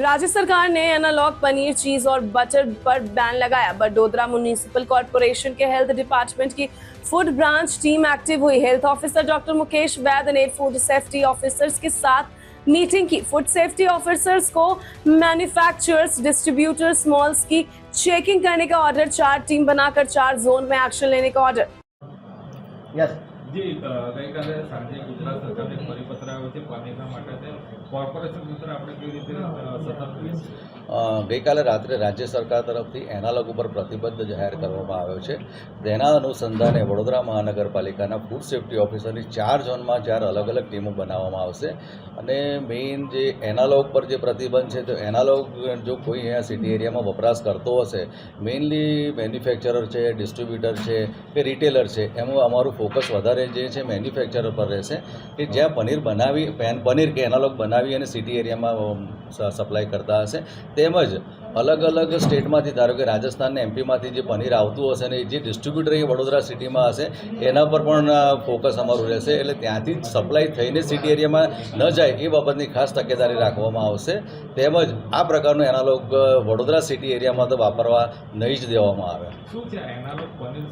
राज्य सरकार ने एनालॉग पनीर, चीज और बटर पर बैन लगाया। बड़ोदरा म्युनिसिपल कॉर्पोरेशन के हेल्थ डिपार्टमेंट की फूड ब्रांच टीम एक्टिव हुई। हेल्थ ऑफिसर डॉक्टर मुकेश वैद ने फूड सेफ्टी ऑफिसर्स के साथ मीटिंग की। फूड सेफ्टी ऑफिसर्स को मैन्युफैक्चरर्स, डिस्ट्रीब्यूटर्स, मॉल्स की चेकिंग करने का ऑर्डर, 4 टीम बनाकर 4 जोन में एक्शन लेने का ऑर्डर। यस जी ગઈકાલે સાંજે ગુજરાત સરકારને પરિપત્ર આવ્યો છે પાણીના માટે કોર્પોરેશન મિત્ર આપણે કેવી રીતે સતર્ક રહીશું? ગઈકાલે રાત્રે રાજ્ય સરકાર તરફથી એનાલોગ ઉપર પ્રતિબંધ જાહેર કરવામાં આવ્યો છે. તેના અનુસંધાને વડોદરા મહાનગરપાલિકાના ફૂડ સેફ્ટી ઓફિસરની 4 ઝોનમાં 4 અલગ અલગ ટીમો બનાવવામાં આવશે. અને મેઇન જે એનાલોગ પર જે પ્રતિબંધ છે, તો એનાલોગ જો કોઈ અહીંયા સિટી એરિયામાં વપરાશ કરતો હશે, મેઇનલી મેન્યુફેક્ચરર છે, ડિસ્ટ્રીબ્યુટર છે કે રિટેલર છે, એમાં અમારું ફોકસ વધારે જે છે મેન્યુફેક્ચરર પર રહેશે કે જ્યાં પનીર કે એનાલોગ બનાવી અને સિટી એરિયામાં સપ્લાય કરતા હશે. તેમજ અલગ અલગ સ્ટેટમાંથી, ધારો કે રાજસ્થાન ને એમપીમાંથી જે પનીર આવતું હશે ને જે ડિસ્ટ્રીબ્યુટર એ વડોદરા સિટીમાં હશે, એના પર પણ ફોકસ અમારું રહેશે. એટલે ત્યાંથી જ સપ્લાય થઈને સિટી એરિયામાં ન જાય એ બાબતની ખાસ તકેદારી રાખવામાં આવશે. તેમજ આ પ્રકારનું એનાલોગ વડોદરા સિટી એરિયામાં તો વાપરવા નહીં જ દેવામાં આવે. શું છે એનાલોગ પનીર?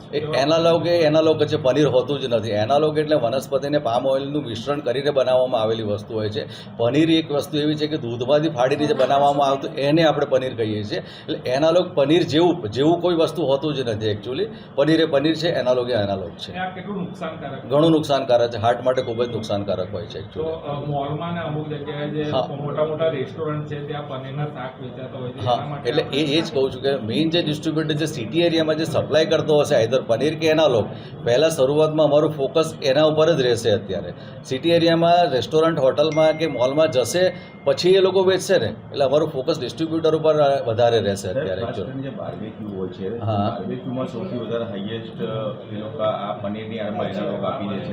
એનાલોગ છે, પનીર હોતું જ નથી. એનાલોગ એટલે વનસ્પતિને પામ ઓઇલનું મિશ્રણ કરીને બનાવવામાં આવેલી વસ્તુ હોય છે. પનીર એક વસ્તુ એવી છે કે દૂધમાંથી ફાડીને જે બનાવવામાં આવતું એને આપણે પનીર કહીએ છીએ. એટલે એનાલોગ પનીર જેવું કોઈ વસ્તુ હોતું જ નથી. એકચ્યુઅલી પનીર એ પનીર છે, એનાલોગ એ એનાલોગ છે. આ કેટલું નુકસાનકારક? ઘણું નુકસાનકારક છે, હાર્ટ માટે ખૂબ જ નુકસાનકારક હોય છે. તો મોલમાં ને અમુક જગ્યાએ જે મોટા રેસ્ટોરન્ટ છે ત્યાં પનીરના શાક વેચાતા હોય છે. હા, એટલે એ જ કહું છું કે મેઇન જે ડિસ્ટ્રીબ્યુટર જે સિટી એરિયામાં જે સપ્લાય કરતો હશે, આઈધર પનીર કે એનાલોગ, પહેલાં શરૂઆતમાં અમારું ફોકસ એના ઉપર જ રહેશે. અત્યારે સિટી એરિયામાં રેસ્ટોરન્ટ, હોટલમાં કે મોલમાં જશે પછી એ લોકો વેચશે ને, એટલે અમારું ફોકસ ડિસ્ટ્રીબ્યુટર ઉપર વધારે રહેશે. અત્યારે જે બાર્બેક્યુ હોય છે, બાર્બેક્યુમાં સૌથી વધારે હાઈએસ્ટ એ લોકો આ પનીરની આડમાં એનાલોગ આપી દે છે.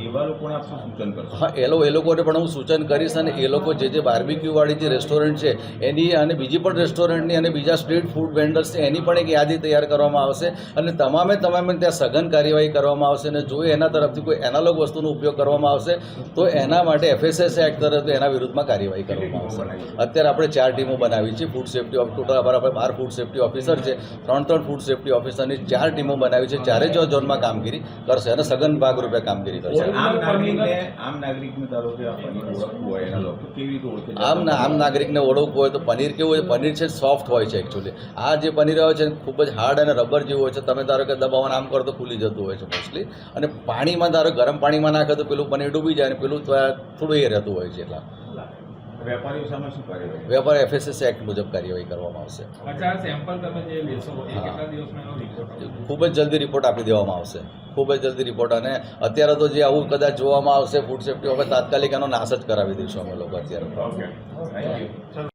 એવા લોકોને આપ શું સૂચન કરશો? હા, એ લોકોને પણ હું સૂચન કરીશ. અને એ લોકો જે બાર્બેક્યુવાળી જે રેસ્ટોરન્ટ છે એની અને બીજી પણ રેસ્ટોરન્ટની અને બીજા સ્ટ્રીટ ફૂડ વેન્ડર્સ છે એની પણ એક યાદી તૈયાર કરવામાં આવશે. અને તમામે ત્યાં સઘન કાર્યવાહી કરવામાં આવશે. અને જો એના તરફથી કોઈ એનાલોગ વસ્તુનો ઉપયોગ કરવામાં આવશે તો એના માટે FSS એક્ટ તરફથી એના વિરુદ્ધમાં કાર્યવાહી કરવામાં આવશે. અત્યારે આપણે 4 ટીમો બનાવી છે. ફૂડ સેફ્ટી ટોટલ આપણે 12 ફૂડ સેફ્ટી ઓફિસર છે, 3 ફૂડ સેફ્ટી ઓફિસરની 4 ટીમો બનાવી છે. 4 ઝોનમાં કામગીરી કરશે અને સઘન ભાગરૂપે કામગીરી કરશે. આમ નાગરિકને ધારો કે આ પનીર ઓળખવું હોય એનાલોગ, તો કેવી રીતે ઓળખે? આમ નાગરિકને ઓળખવું હોય તો પનીર કેવું હોય, પનીર છે સોફ્ટ હોય છે. એકચ્યુઅલી આ જે પનીર હોય છે ખૂબ જ હાર્ડ અને રબર જેવું હોય છે. તમે ધારો કે દબાવવાનું આમ કરો તો ખુલી જતું હોય છે મોસ્ટલી. અને પાણીમાં ધારો ગરમ પાણીમાં નાખે તો પેલું પનીર ડૂબી જાય અને પેલું થોડું એ રહેતું હોય છે. એટલા વેપારીઓ સામે શું કાર્યવાહી? વેપાર FSS એક્ટ મુજબ કાર્યવાહી કરવામાં આવશે. અચ્છા, સેમ્પલ તમે જે લેશો એ કેટલા દિવસમાં એનો રિપોર્ટ? ખૂબ જ જલ્દી રિપોર્ટ આપી દેવામાં આવશે. ખૂબ જ જલ્દી રિપોર્ટ. અને અત્યારે તો જે આવું કદાચ જોવામાં આવશે ફૂડ સેફ્ટી હવે તાત્કાલિક એનો નાશ જ કરાવી દઈશું અમે લોકો અત્યારે. Okay, thank you.